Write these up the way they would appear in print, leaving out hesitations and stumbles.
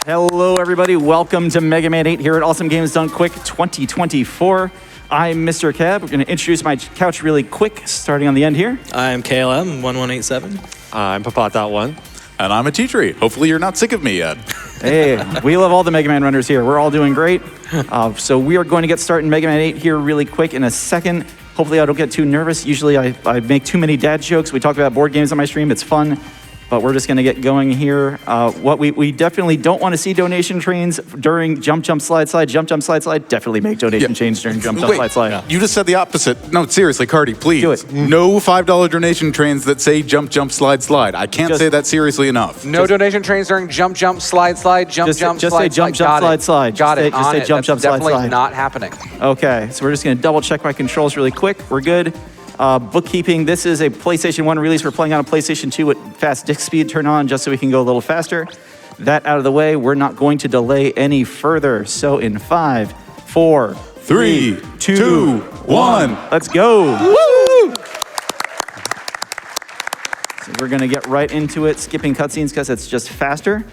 Hello, everybody. Welcome to Mega Man 8 here at Awesome Games Done Quick 2024. I'm Mr. Cab. We're going to introduce my couch really quick, starting on the end here. I'm KLM1187. I'm Papat.1. And I'm ateatree. Hopefully you're not sick of me yet. Hey, we love all the Mega Man runners here. We're all doing great. So we are going to get started in Mega Man 8 here really quick in a second. Hopefully I don't get too nervous. Usually I make too many dad jokes. We talk about board games on my stream. It's fun. But we're just going to get going here. What we definitely don't want to see donation trains during jump, slide, slide, jump, slide, slide. Definitely make donation chains during jump, slide, slide. Yeah. You just said the opposite. No, seriously, Cardi, please. Do it. No $5 donation trains that say jump, slide, slide. I can't say that seriously enough. No donation trains during jump, slide, slide, jump, Just slide, say jump, slide, slide. Got it. Just say jump, slide, definitely slide. not happening. Okay, so we're just going to double check my controls really quick. We're good. Bookkeeping, this is a PlayStation 1 release. We're playing on a PlayStation 2 with fast disk speed turn on just so we can go a little faster. That out of the way, we're not going to delay any further. So in 5, 4, 3, 2, 1, let's go. Woo! So we're going to get right into it, skipping cutscenes because it's just faster.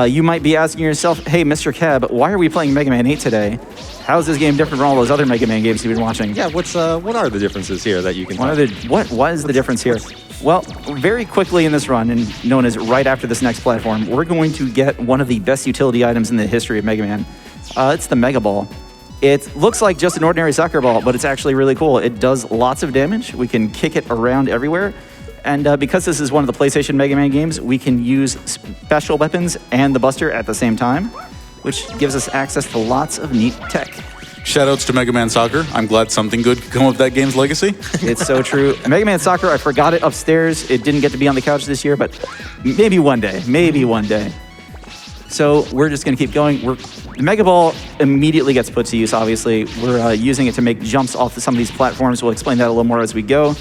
You might be asking yourself, hey, Mr. Cab, why are we playing Mega Man 8 today? How is this game different from all those other Mega Man games you've been watching? Yeah, what are the differences here that you can What is the difference here? Well, very quickly in this run, and known as right after this next platform, we're going to get one of the best utility items in the history of Mega Man. It's the Mega Ball. It looks like just an ordinary soccer ball, but it's actually really cool. It does lots of damage. We can kick it around everywhere. And because this is one of the PlayStation Mega Man games, we can use special weapons and the Buster at the same time, which gives us access to lots of neat tech. Shoutouts to Mega Man Soccer. I'm glad something good could come of that game's legacy. It's so true. Mega Man Soccer, I forgot it upstairs. It didn't get to be on the couch this year, but maybe one day. Maybe one day. So we're just going to keep going. The Mega Ball immediately gets put to use, obviously. We're using it to make jumps off of some of these platforms. We'll explain that a little more as we go.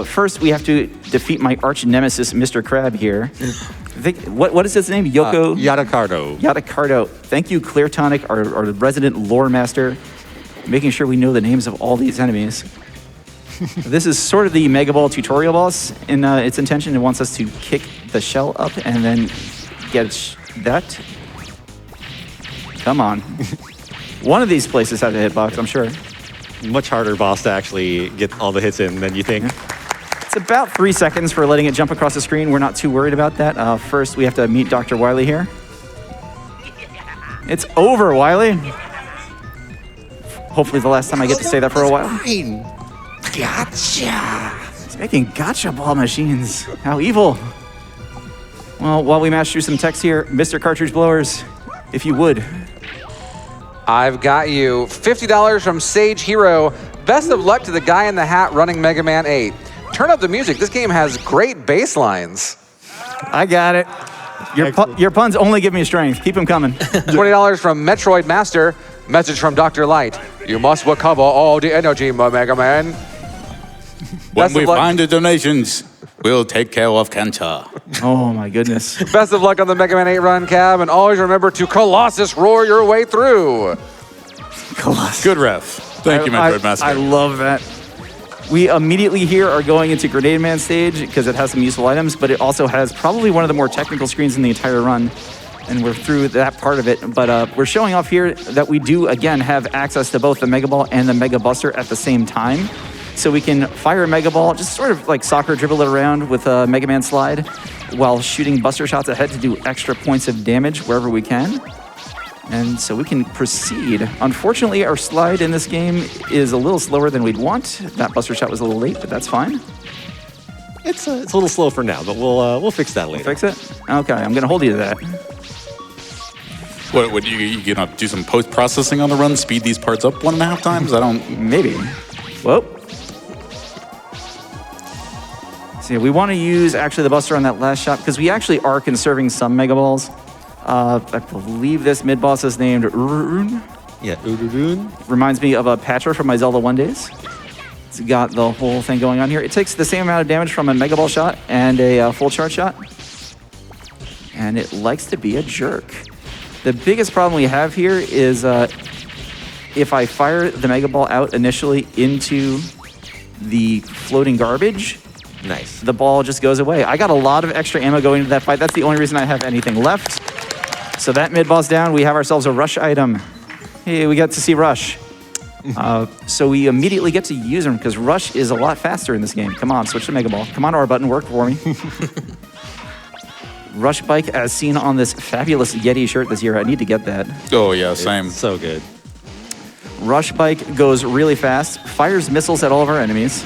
First, we have to defeat my arch nemesis, Mr. Crab here. What is his name? Yadacardo. Yadacardo. Thank you, Clear Tonic, our resident lore master, making sure we know the names of all these enemies. This is sort of the Mega Ball tutorial boss in its intention. It wants us to kick the shell up and then get that. Come on. One of these places has a hitbox, I'm sure. much harder boss to actually get all the hits in than you think. It's about 3 seconds for letting it jump across the screen. We're not too worried about that. First, we have to meet Dr. Wily here. It's over, Wily. Hopefully the last time I get to say that for a while. Gotcha. He's making gotcha ball machines. How evil. Well, while we mash through some text here, Mr. Cartridge Blowers, if you would. I've got you $50 from Sage Hero. Best of luck to the guy in the hat running Mega Man 8. Turn up the music. This game has great bass lines. I got it. Your puns only give me strength. Keep them coming. $20 from Metroid Master. Message from Dr. Light. You must recover all the energy, Mega Man. When we find the donations, we'll take care of Kenta. Oh my goodness. Best of luck on the Mega Man 8 run, Cab, and always remember to Colossus roar your way through. Colossus. Good ref. Thank you, Metroid Master. I love that. We immediately here are going into Grenade Man stage because it has some useful items, but it also has probably one of the more technical screens in the entire run. And we're through that part of it. But we're showing off here that we do, again, have access to both the Mega Ball and the Mega Buster at the same time. So we can fire a Mega Ball, just sort of like soccer, dribble it around with a Mega Man slide, while shooting Buster shots ahead to do extra points of damage wherever we can. And so we can proceed. Unfortunately, our slide in this game is a little slower than we'd want. That Buster shot was a little late, but that's fine. It's a little slow for now, but we'll fix that later. Fix it? Okay, I'm gonna hold you to that. What you gonna do some post-processing on the run? Speed these parts up 1.5 times? I don't... Maybe. Whoa. See, we want to use actually the Buster on that last shot because we actually are conserving some Mega Balls. I believe this mid-boss is named Urun. Yeah, Urun. Reminds me of a Patra from my Zelda 1 days. It's got the whole thing going on here. It takes the same amount of damage from a Mega Ball shot and a full charge shot. And it likes to be a jerk. The biggest problem we have here is if I fire the Mega Ball out initially into the floating garbage, nice. The ball just goes away. I got a lot of extra ammo going into that fight. That's the only reason I have anything left. So that mid-boss down, we have ourselves a Rush item. Hey, we got to see Rush. So we immediately get to use him because Rush is a lot faster in this game. Come on, switch to Mega Ball. Come on, R button, work for me. Rush Bike as seen on this fabulous Yeti shirt this year. I need to get that. Oh, yeah, same. It's so good. Rush Bike goes really fast, fires missiles at all of our enemies.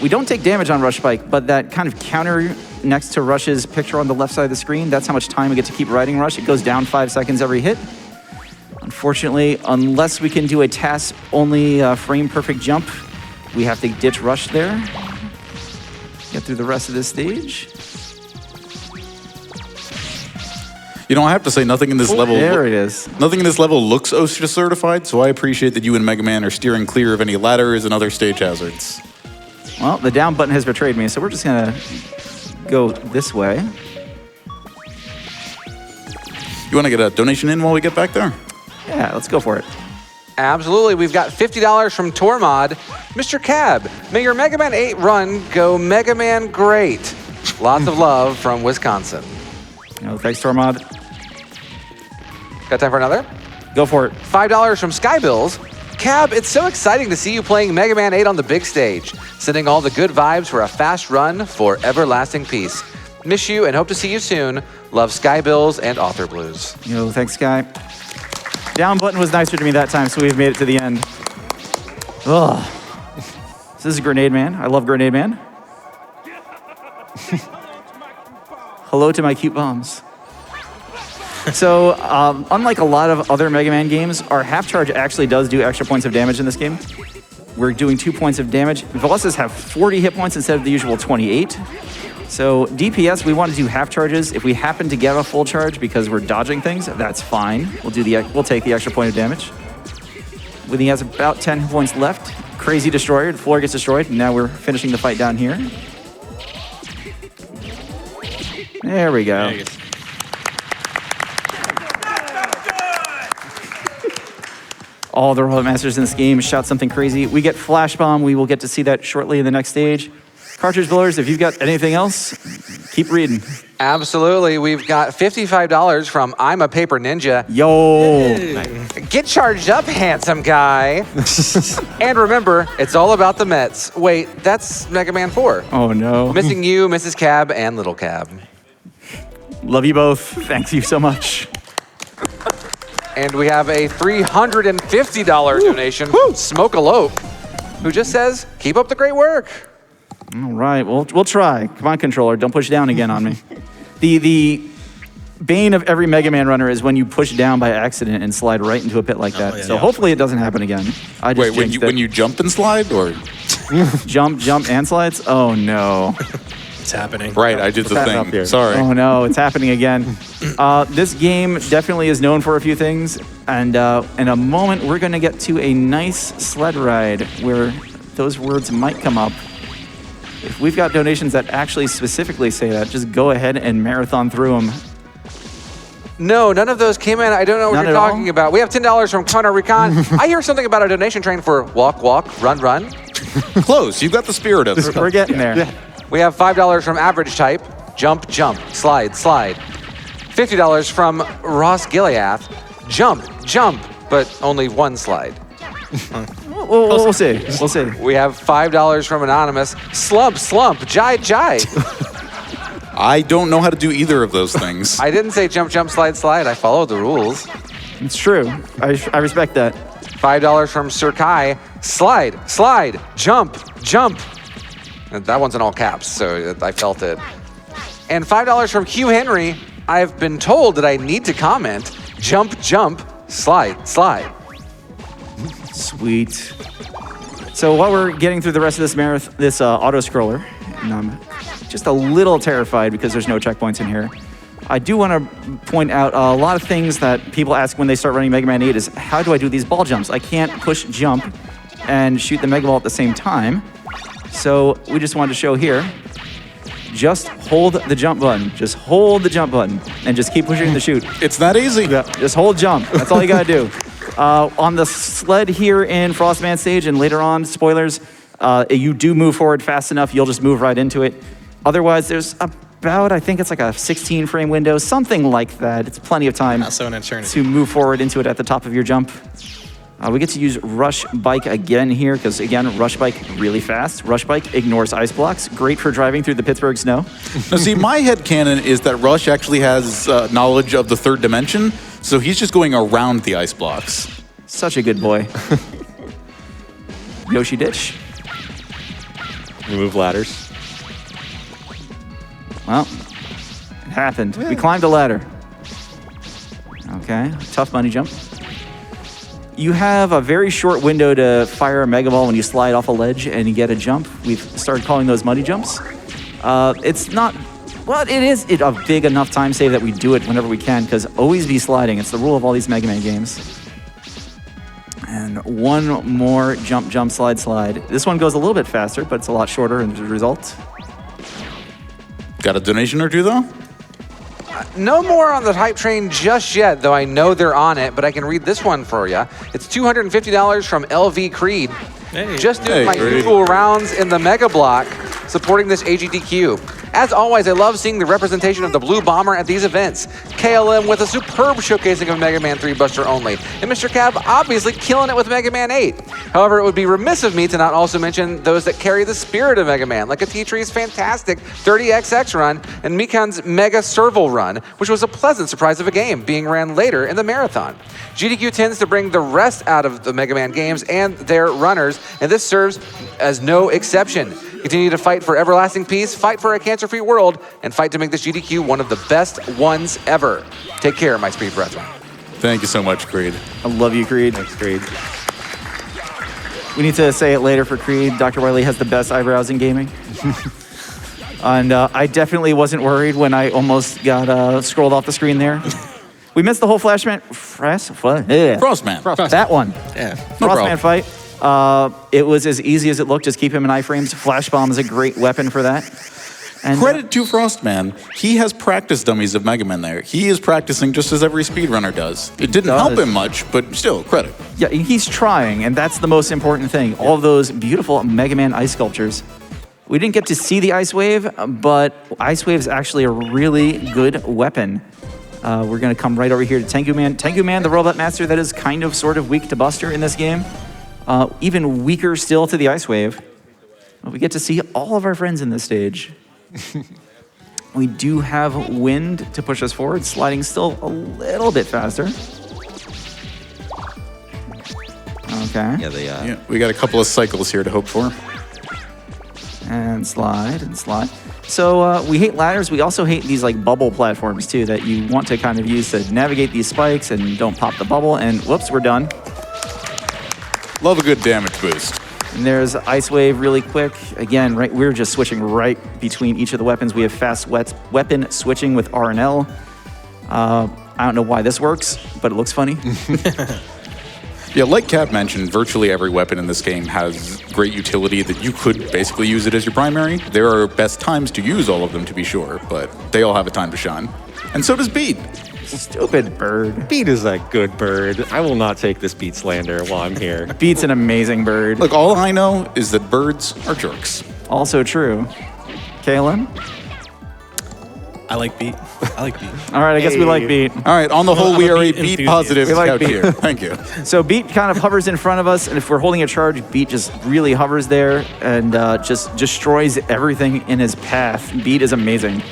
We don't take damage on Rush Bike, but that kind of counter next to Rush's picture on the left side of the screen, that's how much time we get to keep riding Rush. It goes down 5 seconds every hit. Unfortunately, unless we can do a task-only frame-perfect jump, we have to ditch Rush there. Get through the rest of this stage. You know, I have to say, nothing in this level... There it is. Nothing in this level looks OSHA certified, so I appreciate that you and Mega Man are steering clear of any ladders and other stage hazards. Well, the down button has betrayed me, so we're just gonna go this way. You want to get a donation in while we get back there? Yeah, let's go for it. Absolutely. We've got $50 from Tormod. Mr. Cab, may your Mega Man 8 run go Mega Man great. Lots of love from Wisconsin. Thanks, Tormod. Got time for another? Go for it. $5 from Skybills. Cab, it's so exciting to see you playing Mega Man 8 on the big stage. Sending all the good vibes for a fast run for everlasting peace. Miss you and hope to see you soon. Love Skybills and Author Blues. Thanks, Sky. Down button was nicer to me that time, so we've made it to the end. Ugh. This is Grenade Man. I love Grenade Man. Hello to my cute bombs. So, unlike a lot of other Mega Man games, our half charge actually does do extra points of damage in this game. We're doing 2 points of damage. Velocities have 40 hit points instead of the usual 28. So DPS, we want to do half charges. If we happen to get a full charge because we're dodging things, that's fine. We'll take the extra point of damage. When he has about 10 points left, Crazy Destroyer, the floor gets destroyed. Now we're finishing the fight down here. There we go. There All the Robot Masters in this game shout something crazy. We get Flash Bomb. We will get to see that shortly in the next stage. Cartridge blowers, if you've got anything else, keep reading. Absolutely. We've got $55 from I'm a Paper Ninja. Yo. Get charged up, handsome guy. And remember, it's all about the Mets. Wait, that's Mega Man 4. Oh, no. Missing you, Mrs. Cab, and Little Cab. Love you both. Thank you so much. And we have a $350 donation from Smoke-a-Lope, who just says, keep up the great work. All right, we'll try. Come on, controller, don't push down again on me. The bane of every Mega Man runner is when you push down by accident and slide right into a pit like that. So hopefully it doesn't happen again. I just Wait, when you jump and slide, or jump and slides? Oh no. It's happening. right? I did the thing. Sorry. Oh no, it's happening again. This game definitely is known for a few things, and in a moment we're going to get to a nice sled ride where those words might come up. If we've got donations that actually specifically say that, just go ahead and marathon through them. No, none of those came in. I don't know what you're talking about. We have $10 from Connor Recon. I hear something about a donation train for walk, walk, run, run. Close. You got the spirit of it. We're getting there. Yeah. We have $5 from Average Type. Jump, jump, slide, slide. $50 from Ross Gileath. Jump, jump, but only one slide. We'll see. We'll see. We have $5 from Anonymous. Slump, slump, jai, jai. I don't know how to do either of those things. I didn't say jump, jump, slide, slide. I followed the rules. It's true. I respect that. $5 from Sir Kai. Slide, slide, jump, jump. And that one's in all caps, so I felt it. And $5 from Hugh Henry. I've been told that I need to comment. Jump, jump, slide, slide. Sweet. So while we're getting through the rest of this auto scroller, and I'm just a little terrified because there's no checkpoints in here, I do want to point out a lot of things that people ask when they start running Mega Man 8 is, how do I do these ball jumps? I can't push jump and shoot the Mega Ball at the same time. So we just wanted to show here, just hold the jump button. Just hold the jump button and just keep pushing the shoot. It's that easy. Yeah, just hold jump. That's all you got to do. On the sled here in Frostman stage and later on, spoilers, you do move forward fast enough, you'll just move right into it. Otherwise, there's a about, I think it's like a 16 frame window, something like that. It's plenty of time Not so an eternity. to move forward into it at the top of your jump. We get to use Rush Bike again here because, again, Rush Bike really fast. Rush Bike ignores ice blocks. Great for driving through the Pittsburgh snow. Now, see, my headcanon is that Rush actually has knowledge of the third dimension, so he's just going around the ice blocks. Such a good boy. Yoshi Ditch. Remove ladders. Well, it happened. We climbed a ladder. Okay, tough money jump. You have a very short window to fire a Mega Ball when you slide off a ledge and you get a jump. We've started calling those money jumps. It's not, well, it is a big enough time save that we do it whenever we can, because always be sliding. It's the rule of all these Mega Man games. And one more jump, jump, slide, slide. This one goes a little bit faster, but it's a lot shorter as a result. Got a donation or two, though? No more on the hype train just yet, though I know they're on it, but I can read this one for you. It's $250 from LV Creed. Hey. Just doing my Creed. usual rounds in the Mega Block, supporting this AGDQ. As always, I love seeing the representation of the Blue Bomber at these events. KLM with a superb showcasing of Mega Man 3 Buster Only, and Mr. Cab obviously killing it with Mega Man 8. However, it would be remiss of me to not also mention those that carry the spirit of Mega Man, like ateatree's fantastic 30XX run and Mikan's Mega Serval run, which was a pleasant surprise of a game, being ran later in the marathon. GDQ tends to bring the rest out of the Mega Man games and their runners, and this serves as no exception. Continue to fight for everlasting peace, fight for a cancer-free world, and fight to make this GDQ one of the best ones ever. Take care, my speed brethren. Thank you so much, Creed. I love you, Creed. Thanks, Creed. We need to say it later for Creed. Dr. Wiley has the best eyebrows in gaming. And I definitely wasn't worried when I almost got scrolled off the screen there. We missed the whole Frostman. That one. Yeah. No Frostman problem. fight. It was as easy as it looked. Just keep him in iframes. Flash Bomb is a great weapon for that. And Credit to Frostman. He has practice dummies of Mega Man there. He is practicing just as every speedrunner does. It didn't help him much, but still, credit. yeah, he's trying, and that's the most important thing. All of those beautiful Mega Man ice sculptures. We didn't get to see the Ice Wave, but Ice Wave is actually a really good weapon. We're going to come right over here to Tengu Man. Tengu Man, the Robot Master that is kind of sort of weak to Buster in this game. Even weaker still to the Ice Wave. We get to see all of our friends in this stage. We do have wind to push us forward, sliding still a little bit faster. Okay. Yeah, they. Yeah, we got a couple of cycles here to hope for. And slide and slide. So we hate ladders. We also hate these like bubble platforms too that you want to kind of use to navigate these spikes and don't pop the bubble. And whoops, we're done. Love a good damage boost. And there's Ice Wave really quick. Again, right, we're just switching right between each of the weapons. We have fast weapon switching with R and L. I don't know why this works, but it looks funny. Yeah, like Cap mentioned, virtually every weapon in this game has great utility that you could basically use it as your primary. There are best times to use all of them, to be sure, but they all have a time to shine. And so does Beat. Stupid bird. Beat is a good bird. I will not take this Beat slander while I'm here. Beat's an amazing bird. Look, all I know is that birds are jerks. Also true. Kalen? I like Beat. I like Beat. All right, I guess we like Beat. All right, on the whole, I'm we a are a Beat Beat enthusiast. positive We like couch Beat. here. Thank you. So Beat kind of hovers in front of us, and if we're holding a charge, Beat just really hovers there and just destroys everything in his path. Beat is amazing.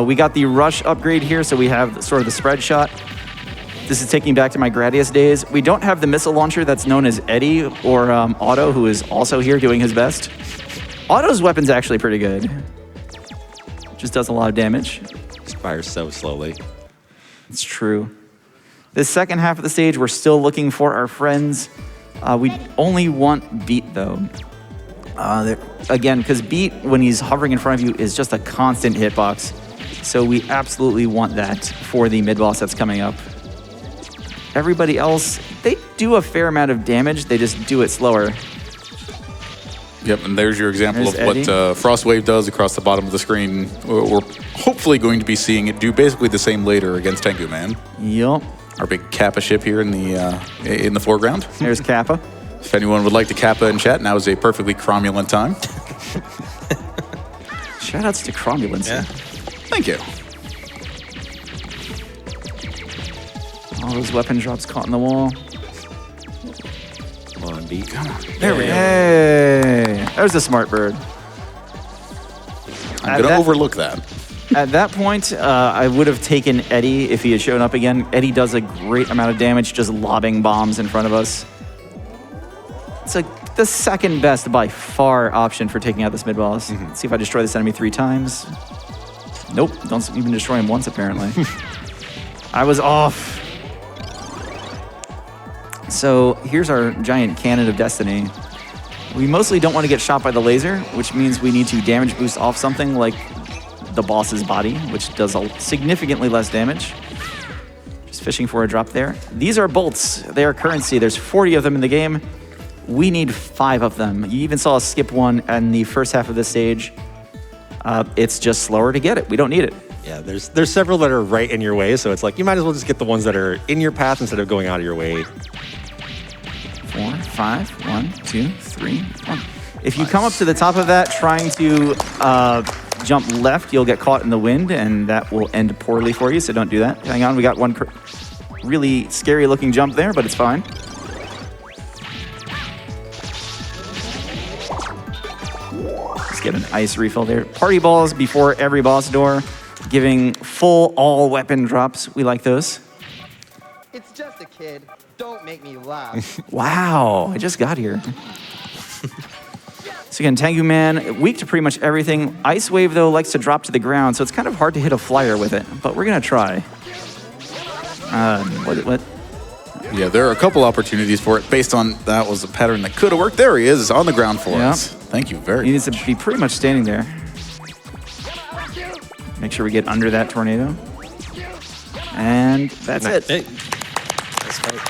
We got the rush upgrade here, so we have sort of the spread shot. This is taking me back to my Gradius days. We don't have the missile launcher that's known as Eddie or Otto, who is also here doing his best. Otto's weapon's actually pretty good. Just does a lot of damage. Just fires so slowly. It's true. This second half of the stage, we're still looking for our friends. We only want Beat, though. Again, because Beat, when he's hovering in front of you, is just a constant hitbox. So we absolutely want that for the mid-boss that's coming up. Everybody else, they do a fair amount of damage. They just do it slower. Yep, and there's your example There's of what Frostwave does across the bottom of the screen. We're hopefully going to be seeing it do basically the same later against Tengu Man. Yup. Our big Kappa ship here in the foreground. There's Kappa. If anyone would like to Kappa in chat, now is a perfectly cromulent time. Shoutouts to Cromulence. Yeah. Thank you. All those weapon drops caught in the wall. Come on, beat. There we go. Hey, there's a smart bird. I'm going to overlook that. At that point, I would have taken Eddie if he had shown up again. Eddie does a great amount of damage just lobbing bombs in front of us. It's like the second best by far option for taking out this mid-boss. Let's see if I destroy this enemy 3 times. Nope, don't even destroy him once apparently. I was off. So here's our giant cannon of destiny. We mostly don't want to get shot by the laser, which means we need to damage boost off something like the boss's body, which does significantly less damage. Just fishing for a drop there. These are bolts. They are currency. There's 40 of them in the game. We need 5 of them. You even saw us skip one in the first half of the stage. It's just slower to get it. We don't need it. Yeah, there's several that are right in your way, so it's like you might as well just get the ones that are in your path instead of going out of your way. 4, 5, 1, 2, 3, 1. If you come up to the top of that trying to jump left, you'll get caught in the wind, and that will end poorly for you, so don't do that. Hang on, we got one really scary looking jump there, but it's fine. Let's get an ice refill there. Party balls before every boss door, giving full all weapon drops. We like those. It's just a kid. Don't make me laugh. Wow, I just got here. So again, Tengu Man, weak to pretty much everything. Ice Wave, though, likes to drop to the ground, so it's kind of hard to hit a flyer with it, but we're going to try. What? Yeah, there are a couple opportunities for it based on that was a pattern that could have worked. There he is on the ground for us. Thank you very He much. needs to be pretty much standing there. Make sure we get under that tornado. And that's it. Hey. That's right.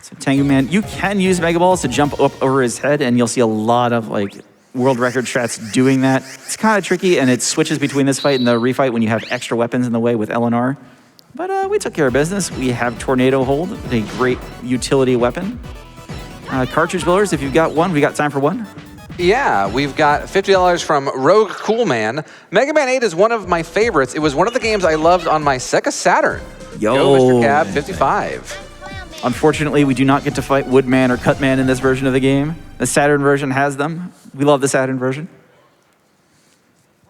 So Tengu Man, you can use Mega Balls to jump up over his head, and you'll see a lot of like world record strats doing that. It's kind of tricky, and it switches between this fight and the refight when you have extra weapons in the way with LNR. But we took care of business. We have Tornado Hold, a great utility weapon. Cartridge blowers, if you've got one, we got time for one. Yeah, we've got $50 from Rogue Coolman. Mega Man 8 is one of my favorites. It was one of the games I loved on my Sega Saturn. Yo. Go, MrCab55. Unfortunately, we do not get to fight Woodman or Cutman in this version of the game. The Saturn version has them. We love the Saturn version.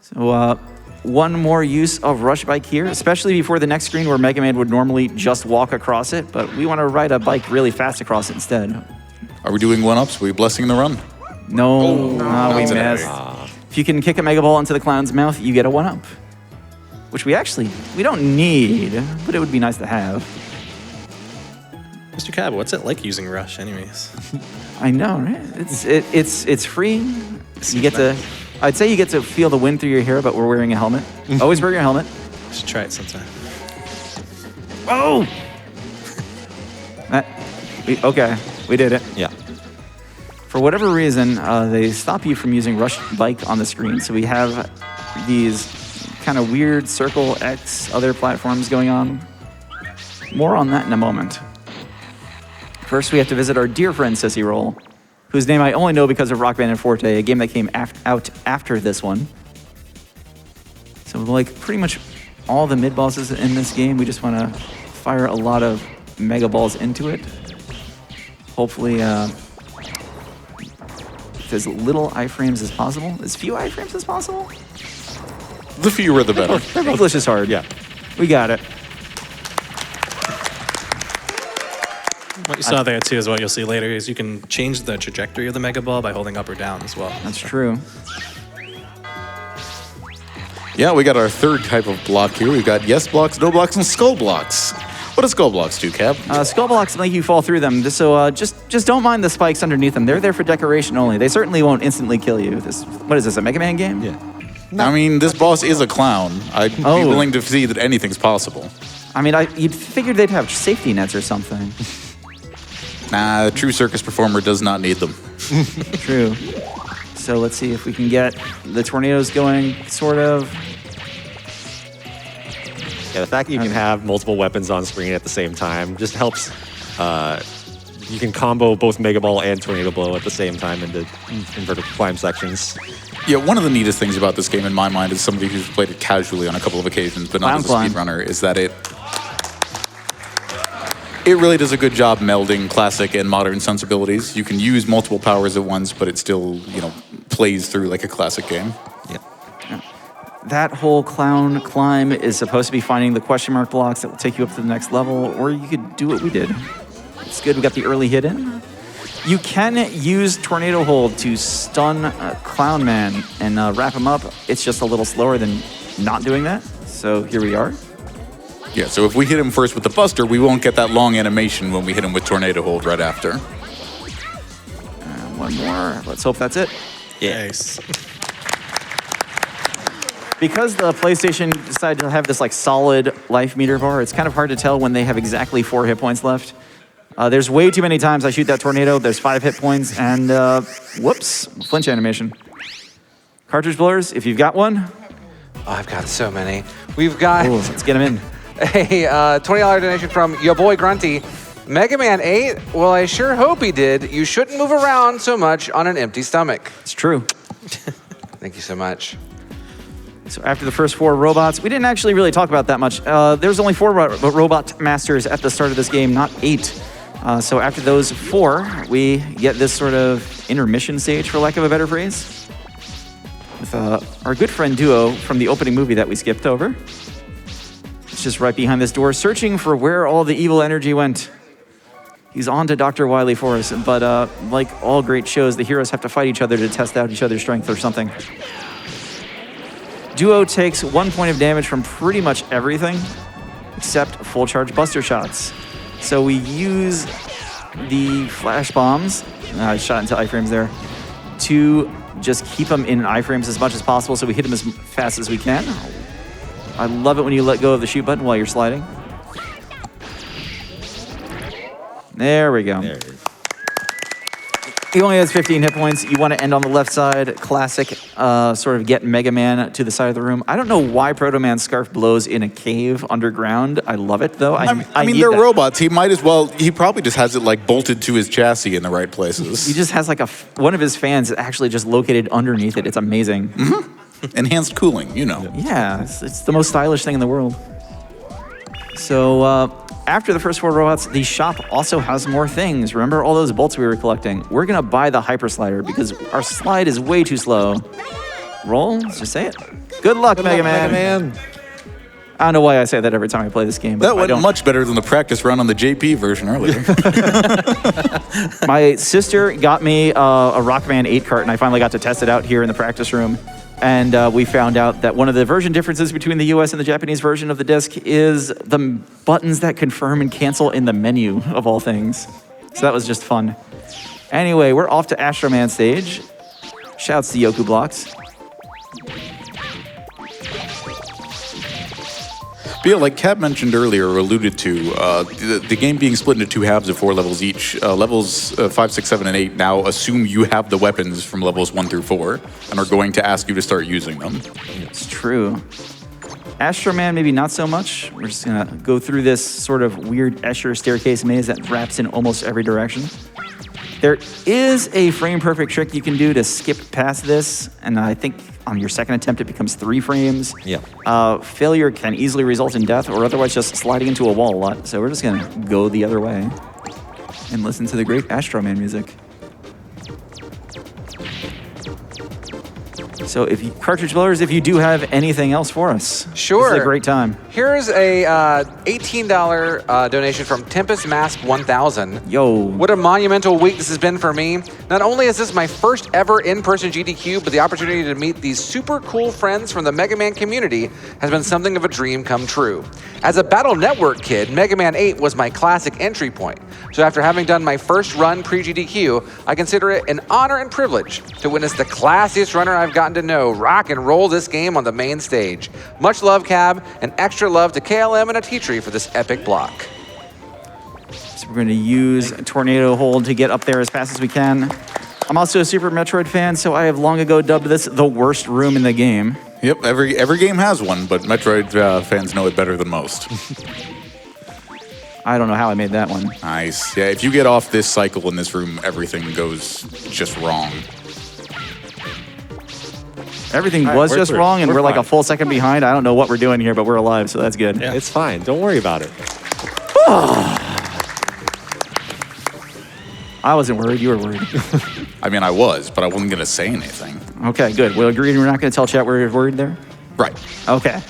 So one more use of Rush Bike here, especially before the next screen where Mega Man would normally just walk across it, but we want to ride a bike really fast across it instead. Are we doing one-ups? Are we blessing the run? No, we That's an missed. area. If you can kick a Mega Ball into the clown's mouth, you get a 1-up. Which we don't need, but it would be nice to have. Mr. Cab, what's it like using Rush anyways? I know, right? It's free. You get to, I'd say you get to feel the wind through your hair, but we're wearing a helmet. Always wear your helmet. I should try it sometime. Oh! Okay, we did it. Yeah. For whatever reason, they stop you from using Rush Bike on the screen. So we have these kind of weird circle X other platforms going on. More on that in a moment. First, we have to visit our dear friend Sissy Roll, whose name I only know because of Rock Band and Forte, a game that came out after this one. So like pretty much all the mid-bosses in this game, we just want to fire a lot of Mega Balls into it. Hopefully, as little iframes as possible, as few iframes as possible. The fewer the better. English is hard. Yeah. We got it. What you saw there too is what you'll see later is you can change the trajectory of the Mega Ball by holding up or down as well. That's true. Yeah, we got our third type of block here. We've got yes blocks, no blocks, and skull blocks. What do skull blocks do, Cab? Skull blocks make you fall through them, so just don't mind the spikes underneath them. They're there for decoration only. They certainly won't instantly kill you. What is this, a Mega Man game? Yeah. I mean, this boss is a clown. I'd be willing to see that anything's possible. I mean, you'd figured they'd have safety nets or something. Nah, a true circus performer does not need them. True. So let's see if we can get the tornadoes going, sort of. Yeah, the fact that you can have multiple weapons on screen at the same time just helps. You can combo both Mega Ball and Tornado Blow at the same time into vertical climb sections. Yeah, one of the neatest things about this game in my mind, as somebody who's played it casually on a couple of occasions, but not as a speedrunner, is that it really does a good job melding classic and modern sensibilities. You can use multiple powers at once, but it still, plays through like a classic game. That whole clown climb is supposed to be finding the question mark blocks that will take you up to the next level, or you could do what we did. It's good we got the early hit in. You can use Tornado Hold to stun Clown Man and wrap him up. It's just a little slower than not doing that. So here we are. Yeah, so if we hit him first with the Buster, we won't get that long animation when we hit him with Tornado Hold right after. One more. Let's hope that's it. Yes. Because the PlayStation decided to have this like solid life meter bar, it's kind of hard to tell when they have exactly 4 hit points left. There's way too many times I shoot that tornado. There's 5 hit points, and whoops, flinch animation. Cartridge blowers, if you've got one. Oh, I've got so many. We've got Let's get them in. a $20 donation from your boy Grunty. Mega Man 8, well, I sure hope he did. You shouldn't move around so much on an empty stomach. It's true. Thank you so much. So after the first 4 robots, we didn't actually really talk about that much. There's only 4 robot masters at the start of this game, not 8. So after those 4, we get this sort of intermission stage, for lack of a better phrase, with our good friend Duo from the opening movie that we skipped over. It's just right behind this door, searching for where all the evil energy went. He's on to Dr. Wily for us, but like all great shows, the heroes have to fight each other to test out each other's strength or something. Duo takes 1 point of damage from pretty much everything except full charge buster shots. So we use the flash bombs, I shot into iframes there, to just keep them in iframes as much as possible so we hit them as fast as we can. I love it when you let go of the shoot button while you're sliding. There we go. There it is. He only has 15 hit points. You want to end on the left side. Classic, sort of get Mega Man to the side of the room. I don't know why Proto Man's scarf blows in a cave underground. I love it, though. I mean, they're robots. He might as well, he probably just has it like bolted to his chassis in the right places. He just has like one of his fans actually just located underneath it. It's amazing. Mm-hmm. Enhanced cooling, Yeah, it's the most stylish thing in the world. So after the first 4 robots, the shop also has more things. Remember all those bolts we were collecting? We're going to buy the hyper slider because our slide is way too slow. Roll? Let's just say it. Good luck, Mega Man. I don't know why I say that every time I play this game. But that went much better than the practice run on the JP version earlier. My sister got me a Rockman 8 cart, and I finally got to test it out here in the practice room. And we found out that one of the version differences between the US and the Japanese version of the disc is the buttons that confirm and cancel in the menu, of all things. So that was just fun. Anyway, we're off to Astro Man stage. Shouts to Yoku Blocks. But yeah, like Cap mentioned earlier, or alluded to, the game being split into 2 halves of 4 levels each. Levels 5, 6, 7, and 8 now assume you have the weapons from levels 1 through 4 and are going to ask you to start using them. It's true. Astro Man, maybe not so much. We're just gonna go through this sort of weird Escher staircase maze that wraps in almost every direction. There is a frame perfect trick you can do to skip past this, and I think on your second attempt it becomes 3 frames. Yeah. Failure can easily result in death or otherwise just sliding into a wall a lot, so we're just gonna go the other way and listen to the great Astro Man music. So cartridge blowers, if you do have anything else for us, Sure. this is a great time. Here's a $18 donation from Tempest Mask 1000. Yo. What a monumental week this has been for me. Not only is this my first ever in-person GDQ, but the opportunity to meet these super cool friends from the Mega Man community has been something of a dream come true. As a Battle Network kid, Mega Man 8 was my classic entry point. So after having done my first run pre-GDQ, I consider it an honor and privilege to witness the classiest runner I've gotten to know rock and roll this game on the main stage. Much love, Cab, and extra love to KLM and ateatree for this epic block. So we're going to use Tornado Hold to get up there as fast as we can. I'm also a Super Metroid fan, so I have long ago dubbed this the worst room in the game. Yep, every game has one, but Metroid fans know it better than most. I don't know how I made that one. Nice. Yeah, if you get off this cycle in this room, everything goes just wrong. Everything All right, was we're just through. wrong, and we're like a fine. full second behind. I don't know what we're doing here, but we're alive, so that's good. Yeah. It's fine. Don't worry about it. I wasn't worried. You were worried. I mean, I was, but I wasn't going to say anything. Okay, good. We'll agree we're not going to tell chat we're worried there? Right. Okay.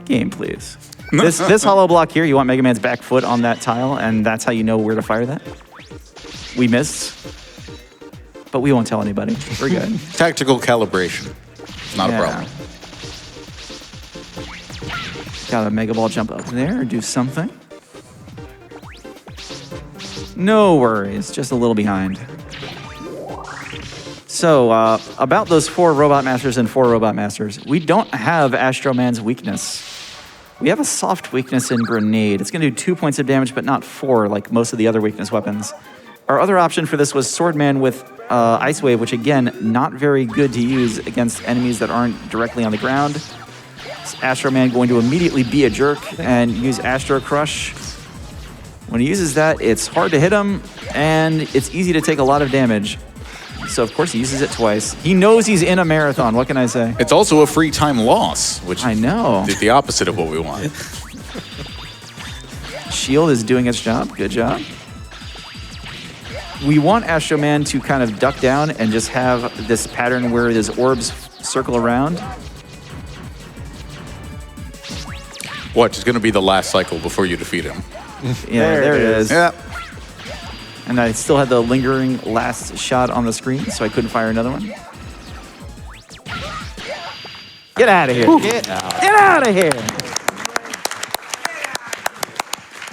Game, please. This hollow block here, you want Mega Man's back foot on that tile, and that's how you know where to fire that. We missed, but we won't tell anybody. We're good. Tactical calibration. Not a problem. Got a Mega Ball jump up there or do something. No worries, just a little behind. So, about those 4 Robot Masters and 4 Robot Masters, we don't have Astro Man's weakness. We have a soft weakness in Grenade. It's going to do 2 points of damage, but not 4, like most of the other weakness weapons. Our other option for this was Swordman with Ice Wave, which again, not very good to use against enemies that aren't directly on the ground. Astro Man going to immediately be a jerk and use Astro Crush. When he uses that, it's hard to hit him, and it's easy to take a lot of damage. So, of course, he uses it twice. He knows he's in a marathon. What can I say? It's also a free time loss, which I know. is the opposite of what we want. Shield is doing its job. Good job. We want Astro Man to kind of duck down and just have this pattern where his orbs circle around. Watch, it's going to be the last cycle before you defeat him. Yeah, there it is. Yeah. And I still had the lingering last shot on the screen, so I couldn't fire another one. Get out of here. Get out of here.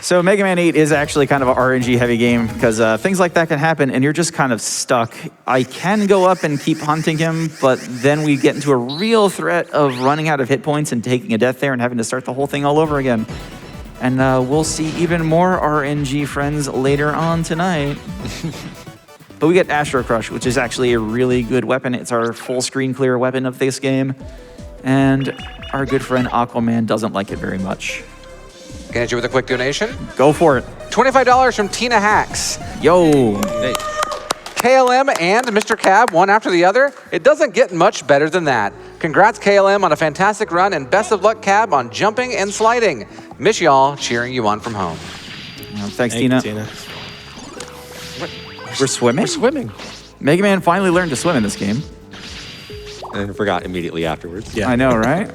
So Mega Man 8 is actually kind of an RNG heavy game because things like that can happen and you're just kind of stuck. I can go up and keep hunting him, but then we get into a real threat of running out of hit points and taking a death there and having to start the whole thing all over again. And we'll see even more RNG friends later on tonight. But we get Astro Crush, which is actually a really good weapon. It's our full screen clear weapon of this game. And our good friend Aquaman doesn't like it very much. Can I hit you with a quick donation? Go for it. $25 from Tina Hacks. Yo. Hey. KLM and Mr. Cab, one after the other. It doesn't get much better than that. Congrats, KLM, on a fantastic run, and best of luck, Cab, on jumping and sliding. Miss y'all, cheering you on from home. Thanks, Thank you, Tina. We're swimming? We're swimming. Mega Man finally learned to swim in this game. And forgot immediately afterwards. Yeah. I know, right?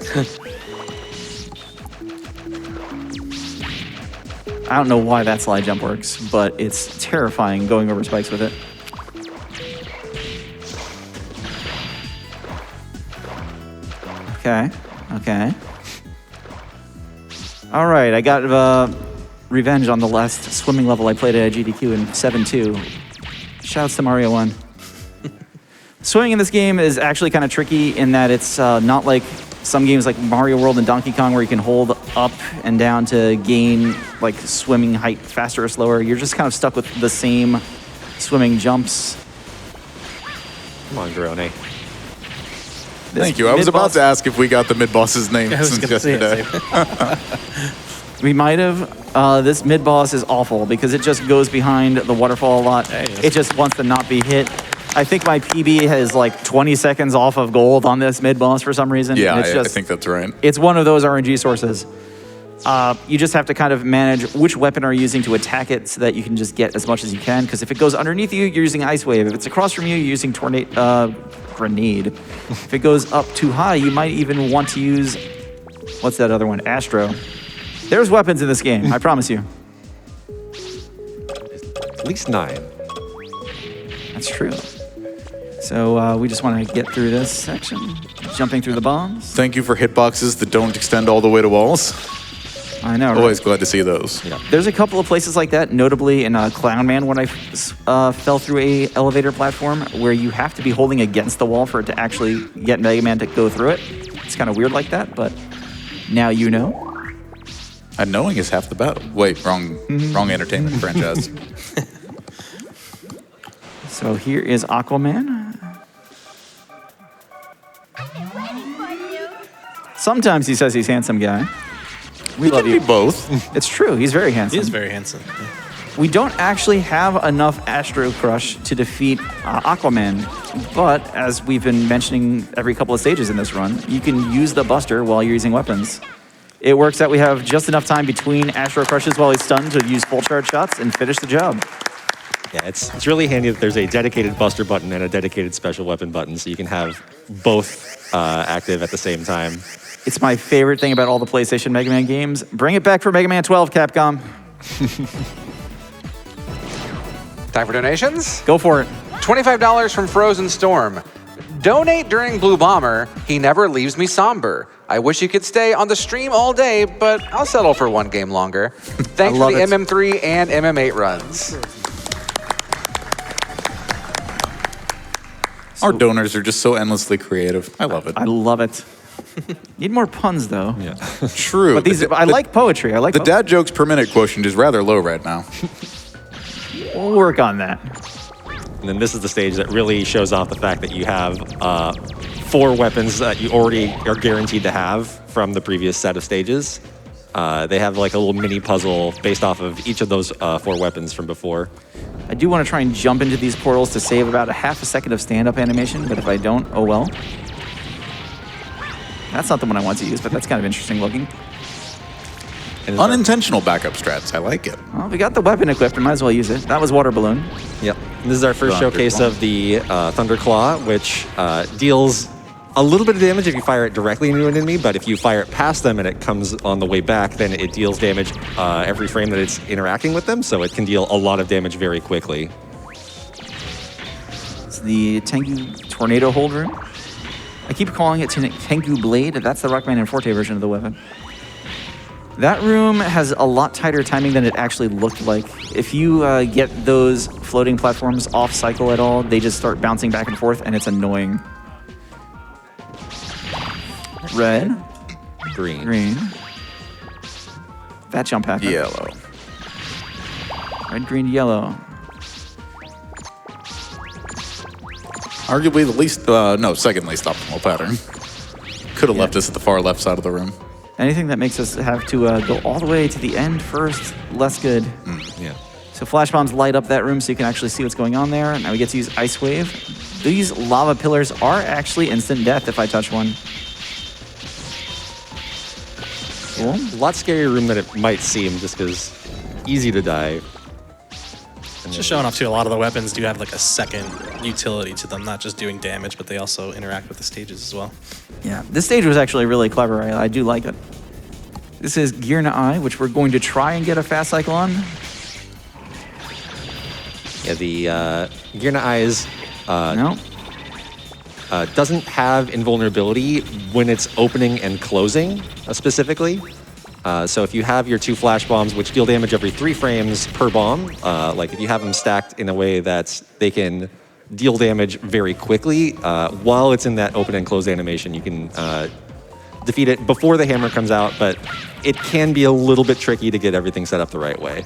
I don't know why that slide jump works, but it's terrifying going over spikes with it. Okay, okay. All right, I got revenge on the last swimming level I played at GDQ in 7-2. Shouts to Mario 1. Swimming in this game is actually kind of tricky in that it's not like some games like Mario World and Donkey Kong where you can hold up and down to gain like swimming height faster or slower. You're just kind of stuck with the same swimming jumps. Come on, Garone. Thank you. I was about to ask if we got the mid-boss's name I was since gonna say it, yesterday. We might have. This mid-boss is awful because it just goes behind the waterfall a lot. Hey, It just wants to not be hit. I think my PB has like 20 seconds off of gold on this mid-boss for some reason. Yeah, and it's I think that's right. It's one of those RNG sources. You just have to kind of manage which weapon are you using to attack it so that you can just get as much as you can. Because if it goes underneath you, you're using Ice Wave. If it's across from you, you're using Grenade. If it goes up too high, you might even want to use, what's that other one? Astro. There's weapons in this game, I promise you. At least 9. That's true. So we just want to get through this section, jumping through the bombs. Thank you for hitboxes that don't extend all the way to walls. I know, right? Always glad to see those. Yeah. There's a couple of places like that, notably in Clown Man when I fell through a elevator platform where you have to be holding against the wall for it to actually get Mega Man to go through it. It's kind of weird like that, but now you know. And knowing is half the battle. Wait, wrong entertainment franchise. So here is Aquaman. Sometimes he says he's a handsome guy. We love Can you. be both. It's true, he's very handsome. He is very handsome. Yeah. We don't actually have enough Astro Crush to defeat Aquaman. But as we've been mentioning every couple of stages in this run, you can use the Buster while you're using weapons. It works out we have just enough time between Astro Crushes while he's stunned to use full charge shots and finish the job. Yeah, it's really handy that there's a dedicated Buster button and a dedicated special weapon button, so you can have both active at the same time. It's my favorite thing about all the PlayStation Mega Man games. Bring it back for Mega Man 12, Capcom. Time for donations? Go for it. $25 from Frozen Storm. Donate during Blue Bomber. He never leaves me somber. I wish you could stay on the stream all day, but I'll settle for one game longer. Thanks for the it. MM3 and MM8 runs. Our donors are just so endlessly creative. I love it. I love it. Need more puns, though. Yeah. True. But these, I like poetry. I like The dad jokes per minute quotient is rather low right now. We'll work on that. And then this is the stage that really shows off the fact that you have 4 weapons that you already are guaranteed to have from the previous set of stages. They have like a little mini puzzle based off of each of those 4 weapons from before. I do want to try and jump into these portals to save about a half a second of stand-up animation, but if I don't, oh well. That's not the one I want to use, but that's kind of interesting looking. And Unintentional backup strats. I like it. Well, we got the weapon equipped, we might as well use it. That was Water Balloon. Yep. And this is our first Thunder showcase Claw. of the Thunder Claw, which deals a little bit of damage if you fire it directly into an enemy, but if you fire it past them and it comes on the way back, then it deals damage every frame that it's interacting with them, so it can deal a lot of damage very quickly. It's the Tengu Tornado Hold Room. I keep calling it Tengu Blade. That's the Rockman and Forte version of the weapon. That room has a lot tighter timing than it actually looked like. If you get those floating platforms off cycle at all, they just start bouncing back and forth, and it's annoying. Red, green. That jump hacker. Yellow. Red, green, yellow. Arguably the least, second least optimal pattern. Could have left us at the far left side of the room. Anything that makes us have to go all the way to the end first, less good. Yeah. So flash bombs light up that room so you can actually see what's going on there. Now we get to use Ice Wave. These lava pillars are actually instant death if I touch one. Cool. A lot scarier room than it might seem, just because easy to die. Just showing off too, a lot of the weapons do have like a second utility to them, not just doing damage, but they also interact with the stages as well. Yeah, this stage was actually really clever. I do like it. This is Gearna Eye, which we're going to try and get a fast cycle on. Yeah, the Gearna Eyes No. doesn't have invulnerability when it's opening and closing specifically. So if you have your 2 flash bombs, which deal damage every 3 frames per bomb, like if you have them stacked in a way that they can deal damage very quickly, while it's in that open and close animation, you can defeat it before the hammer comes out, but it can be a little bit tricky to get everything set up the right way.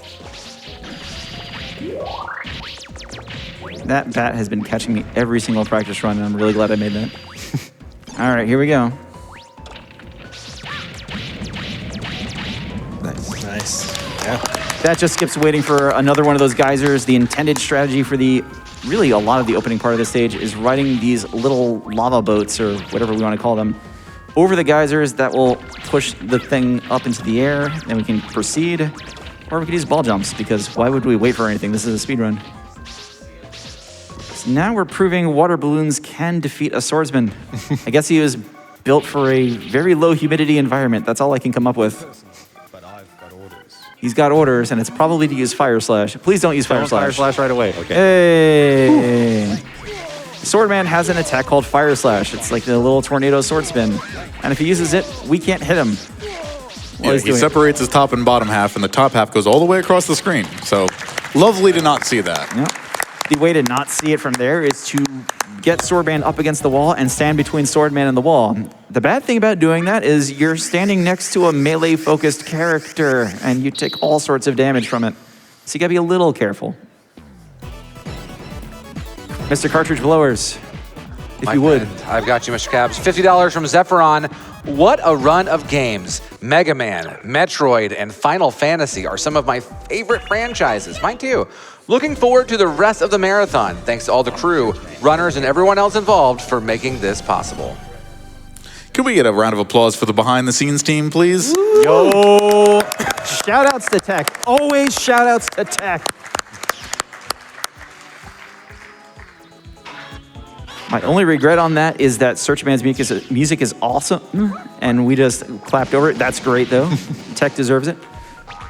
That bat has been catching me every single practice run, and I'm really glad I made that. All right, here we go. Nice. Yeah. That just skips waiting for another one of those geysers. The intended strategy for really a lot of the opening part of the stage is riding these little lava boats, or whatever we want to call them, over the geysers. That will push the thing up into the air, and we can proceed. Or we could use ball jumps, because why would we wait for anything? This is a speed run. So now we're proving water balloons can defeat a swordsman. I guess he was built for a very low humidity environment. That's all I can come up with. He's got orders, and it's probably to use Fire Slash. Please don't use Fire Slash. Fire Slash right away. Okay. Hey! Swordman has an attack called Fire Slash. It's like the little tornado sword spin. And if he uses it, we can't hit him. Yeah, he separates his top and bottom half, and the top half goes all the way across the screen. So lovely to not see that. Yep. The way to not see it from there is to get Swordman up against the wall and stand between Swordman and the wall. The bad thing about doing that is you're standing next to a melee-focused character, and you take all sorts of damage from it. So you gotta be a little careful. Mr. Cartridge Blowers, if you would. friend, I've got you, Mr. Cabs. $50 from Zephyron. What a run of games. Mega Man, Metroid, and Final Fantasy are some of my favorite franchises. Mine too. Looking forward to the rest of the marathon. Thanks to all the crew, runners, and everyone else involved for making this possible. Can we get a round of applause for the behind-the-scenes team, please? Yo! Shout-outs to tech. Always shout-outs to tech. My only regret on that is that Searchman's music is awesome, and we just clapped over it. That's great, though. Tech deserves it.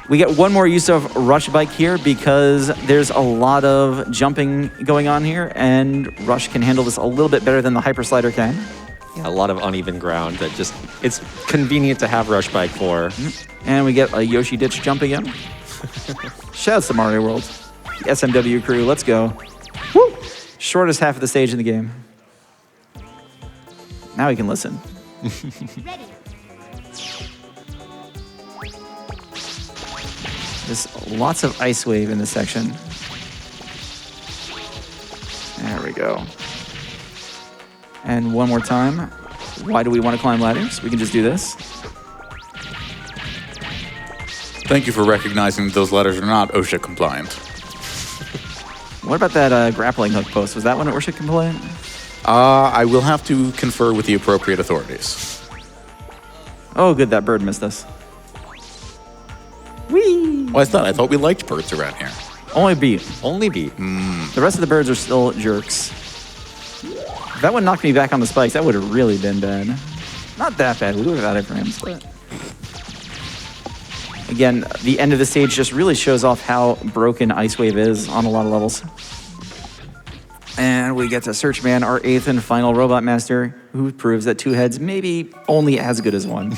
We get one more use of Rush Bike here because there's a lot of jumping going on here, and Rush can handle this a little bit better than the Hyper Slider can. Yeah, a lot of uneven ground that just, it's convenient to have Rush Bike for. And we get a Yoshi Ditch jump again. Shouts to Mario World. The SMW crew, let's go. Woo! Shortest half of the stage in the game. Now we can listen. There's lots of ice wave in this section. There we go. And one more time. Why do we want to climb ladders? We can just do this. Thank you for recognizing that those ladders are not OSHA compliant. What about that grappling hook post? Was that one OSHA compliant? I will have to confer with the appropriate authorities. Oh, good, that bird missed us. Whee! Why is that? I thought we liked birds around here. Only beat. Only beat. The rest of the birds are still jerks. If that one knocked me back on the spikes, that would have really been bad. Not that bad. We would have had iframes, but... Again, the end of the stage just really shows off how broken Ice Wave is on a lot of levels. And we get to Searchman, our 8th and final Robot Master, who proves that 2 heads may be only as good as 1.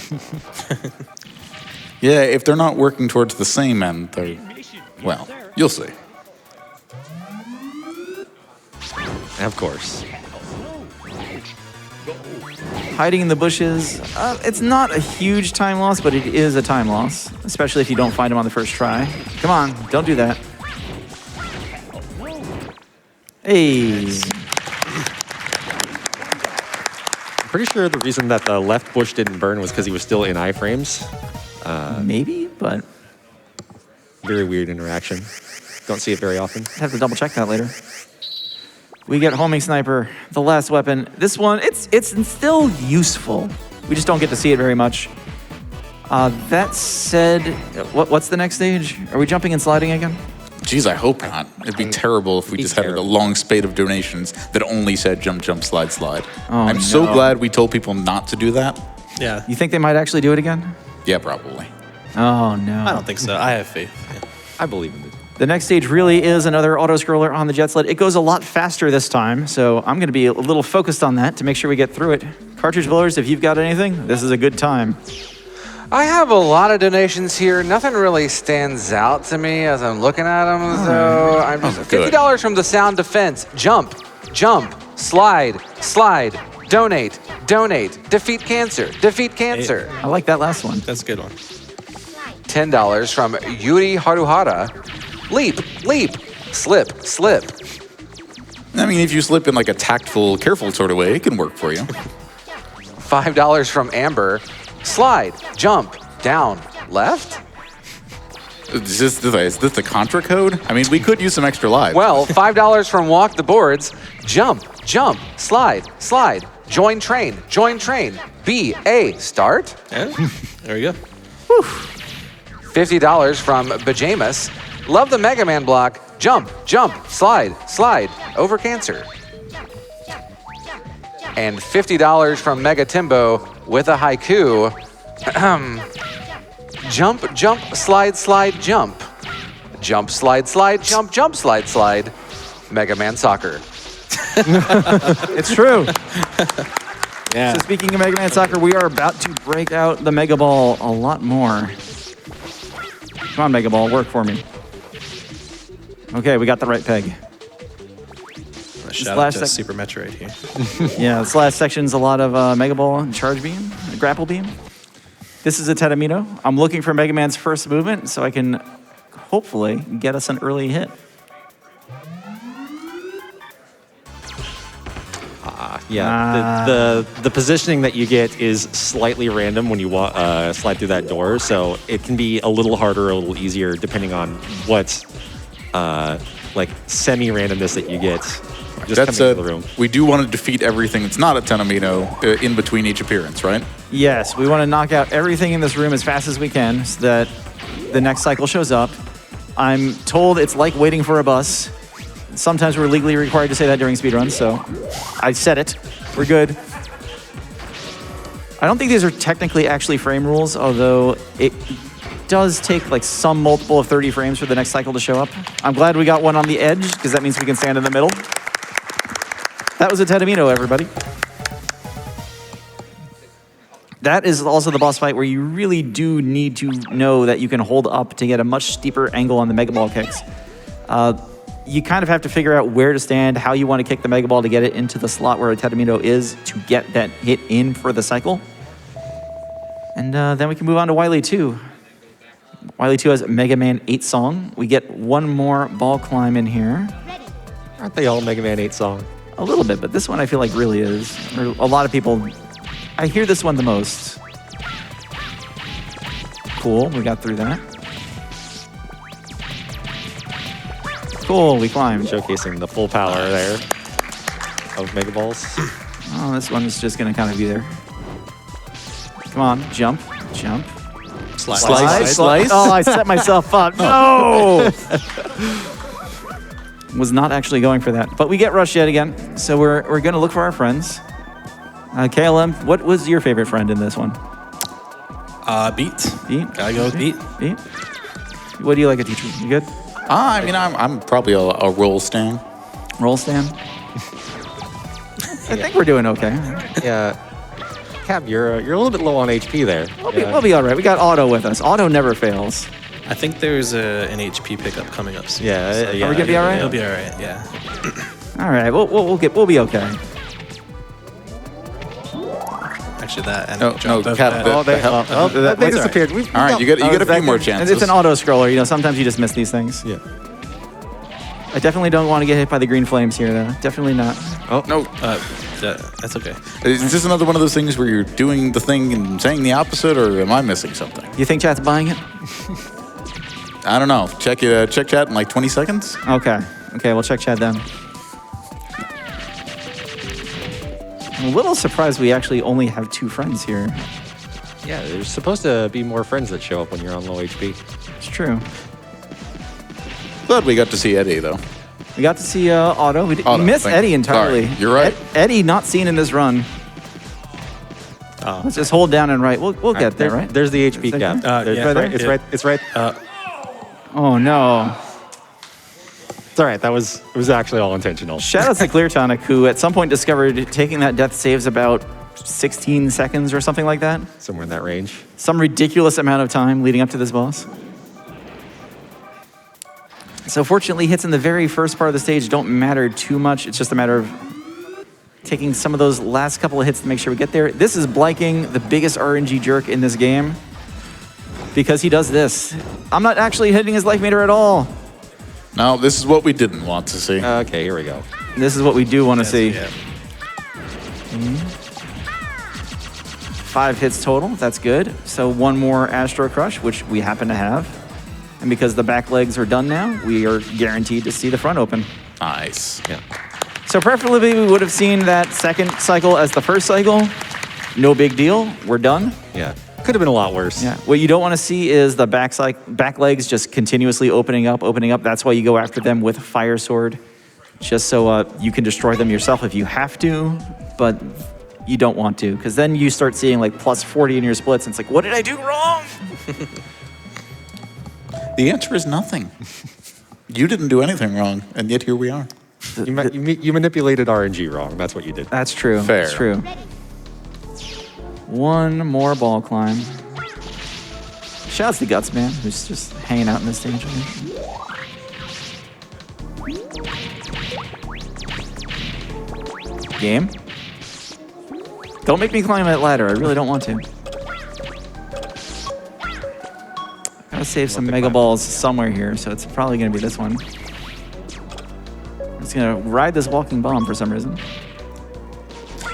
Yeah, if they're not working towards the same end, they're... Well, you'll see. Of course. Hiding in the bushes, it's not a huge time loss, but it is a time loss, especially if you don't find him on the first try. Come on, don't do that. Hey. I'm pretty sure the reason that the left bush didn't burn was because he was still in iframes. Maybe, but Very weird interaction. Don't see it very often. have to double check that later. We get Homing Sniper, the last weapon. This one, it's still useful. We just don't get to see it very much. That said, what's the next stage? Are we jumping and sliding again? Geez, I hope not. It'd be terrible if we just had a long spate of donations that only said jump, jump, slide, slide. Oh, I'm so glad we told people not to do that. Yeah. You think they might actually do it again? Yeah, probably. Oh, no. I don't think so. I have faith. Yeah. I believe in it. The next stage really is another auto-scroller on the jet sled. It goes a lot faster this time, so I'm going to be a little focused on that to make sure we get through it. Cartridge blowers, if you've got anything, this is a good time. I have a lot of donations here. Nothing really stands out to me as I'm looking at them. So I'm just $50 from the Sound Defense. Jump, jump, slide, slide, donate, donate, defeat cancer, defeat cancer. I like that last one. That's a good one. $10 from Yuri Haruhara. Leap, leap, slip, slip. I mean, if you slip in like a tactful, careful sort of way, it can work for you. $5 from Amber. Slide, jump, down, left? Is this the Contra code? I mean, we could use some extra lives. Well, $5 from Walk the Boards. Jump, jump, slide, slide, join train, B, A, start. Yeah. There we go. $50 from Bajamas. Love the Mega Man block. Jump, jump, slide, slide, over cancer. And $50 from Mega Timbo with a haiku. Jump, jump, slide, slide, jump. Jump, slide, slide, jump, jump, slide, slide. Mega Man Soccer. It's true. Yeah. So speaking of Mega Man Soccer, we are about to break out the Mega Ball a lot more. Come on, Mega Ball, work for me. Okay, we got the right peg. Shout out to Super Metroid here. Yeah, this last section's a lot of Mega Ball and Charge Beam, Grapple Beam. This is a Tedamino. I'm looking for Mega Man's first movement so I can hopefully get us an early hit. Yeah, the positioning that you get is slightly random when you slide through that door, so it can be a little harder or a little easier depending on what like semi-randomness that you get just That coming said, into the room. we do want to defeat everything that's not a Tenamino in between each appearance, right? Yes, we want to knock out everything in this room as fast as we can so that the next cycle shows up. I'm told it's like waiting for a bus. Sometimes we're legally required to say that during speedruns, so I said it. We're good. I don't think these are technically actually frame rules, although it does take like some multiple of 30 frames for the next cycle to show up. I'm glad we got one on the edge, because that means we can stand in the middle. That was a Tedamino, everybody. That is also the boss fight where you really do need to know that you can hold up to get a much steeper angle on the Mega Ball kicks. You kind of have to figure out where to stand, how you want to kick the Mega Ball to get it into the slot where a Tedamino is to get that hit in for the cycle. And then we can move on to Wily 2. Wily 2 has Mega Man 8 song. We get one more ball climb in here. Aren't they all Mega Man 8 song? A little bit, but this one I feel like really is. A lot of people, I hear this one the most. Cool, we got through that. Cool, we climbed. Showcasing the full power there of Mega Balls. Oh, this one's just gonna kind of be there. Come on, jump, jump. Slice. Oh, I set myself up. No! Was not actually going for that. But we get rushed yet again. So we're gonna look for our friends. KLM, what was your favorite friend in this one? Beat. Beat? Gotta go with Beat. Beat? What do you like at teacher? You good? I mean, I'm probably a roll stand. Roll stand? I think we're doing okay. Yeah. Cab, you're a little bit low on HP there. We'll be all right. We got Otto with us. Otto never fails. I think there's an HP pickup coming up soon. Yeah, so yeah. Are we gonna be all right? It'll be all right. Yeah. All right, we'll be okay. Actually, that and No, jump no, of Cap, that. They disappeared. All right, you get a few more chances. It's an auto scroller. You know, sometimes you just miss these things. Yeah. I definitely don't want to get hit by the green flames here, though. Definitely not. Oh no, That's okay. is this another one of those things where you're doing the thing and saying the opposite, or am I missing something? You think chat's buying it? I don't know. Check chat in like 20 seconds. Okay, we'll check chat then. I'm a little surprised we actually only have 2 friends here. Yeah, there's supposed to be more friends that show up when you're on low HP. It's true. Glad we got to see Eddie though. We got to see Otto. We Otto, missed thank Eddie you. entirely. Sorry, you're right. Eddie not seen in this run. Let's just hold down and right. We'll get there, right? There's the HP Is that cap. good? Yeah, right there? It's right. Oh no. It's all right. It was actually all intentional. Shout out to Clear Tonic, who at some point discovered taking that death saves about 16 seconds or something like that. Somewhere in that range. Some ridiculous amount of time leading up to this boss. So fortunately, hits in the very first part of the stage don't matter too much. It's just a matter of taking some of those last couple of hits to make sure we get there. This is Blanking, the biggest RNG jerk in this game, because he does this. I'm not actually hitting his life meter at all. No, this is what we didn't want to see. Okay, here we go. This is what we do want to see. Yeah. 5 hits total, that's good. So one more Astro Crush, which we happen to have. And because the back legs are done now, we are guaranteed to see the front open. Nice. Yeah. So preferably we would have seen that second cycle as the first cycle. No big deal, we're done. Yeah. Could have been a lot worse. Yeah. What you don't want to see is the back legs just continuously opening up. That's why you go after them with Fire Sword, just so you can destroy them yourself if you have to, but you don't want to, because then you start seeing like plus 40 in your splits, and it's like, what did I do wrong? The answer is nothing. You didn't do anything wrong, and yet here we are. You manipulated RNG wrong. That's what you did. That's true. Fair. That's true. One more ball climb. Shouts to Guts, man, who's just hanging out in the stage. Game? Don't make me climb that ladder. I really don't want to. Gotta save some Mega Balls somewhere here, so it's probably gonna be this one. I'm just gonna ride this walking bomb for some reason.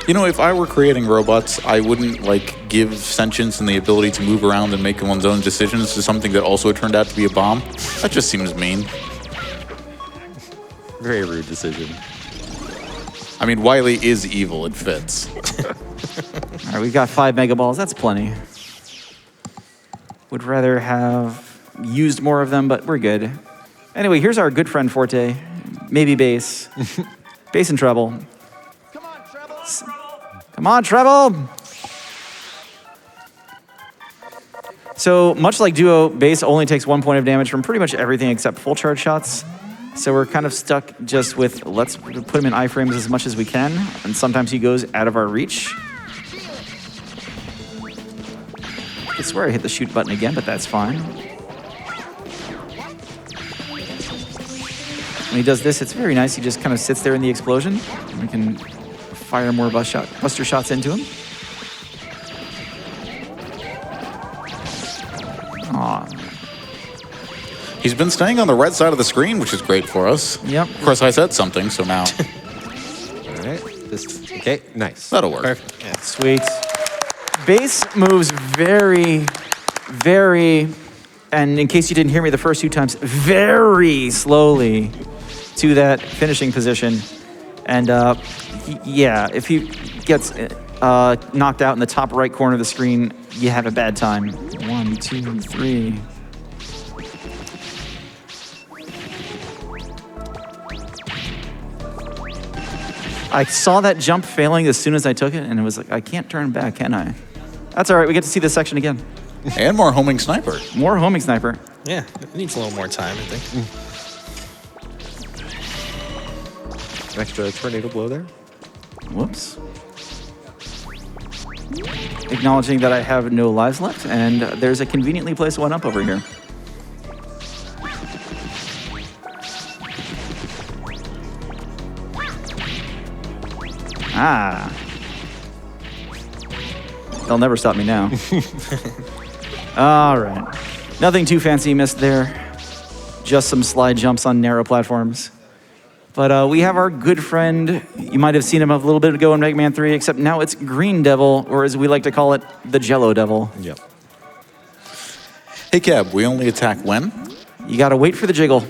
You know, if I were creating robots, I wouldn't like give sentience and the ability to move around and make one's own decisions to something that also turned out to be a bomb. That just seems mean. Very rude decision. I mean, Wily is evil. It fits. All right, we've got 5 Mega Balls. That's plenty. Would rather have used more of them, but we're good. Anyway, here's our good friend Forte. Maybe bass. Bass and treble. Come on, Treble. Come on, treble! So much like duo, bass only takes 1 point of damage from pretty much everything except full charge shots. So we're kind of stuck just with let's put him in iframes as much as we can, and sometimes he goes out of our reach. I swear I hit the shoot button again, but that's fine. When he does this, it's very nice. He just kind of sits there in the explosion, and we can fire more buster shots into him. Aw. He's been staying on the red side of the screen, which is great for us. Yep. Of course, I said something, so now All right. Okay, nice. that'll work. Perfect. Yeah. Sweet. Bass moves very, very, and in case you didn't hear me the first 2 times, very slowly to that finishing position. And yeah, if he gets knocked out in the top right corner of the screen, you have a bad time. 1, 2, 3. I saw that jump failing as soon as I took it, and it was like, I can't turn back, can I? That's all right, we get to see this section again. And more homing sniper. More homing sniper. Yeah, it needs a little more time, I think. Extra tornado blow there. Whoops. Acknowledging that I have no lives left, and there's a conveniently placed 1-up over here. Ah. They'll never stop me now. All right. Nothing too fancy missed there. Just some slide jumps on narrow platforms. But we have our good friend, you might have seen him a little bit ago in Mega Man 3, except now it's Green Devil, or as we like to call it, the Jello Devil. Yep. Hey, Cab, we only attack when? You gotta wait for the jiggle.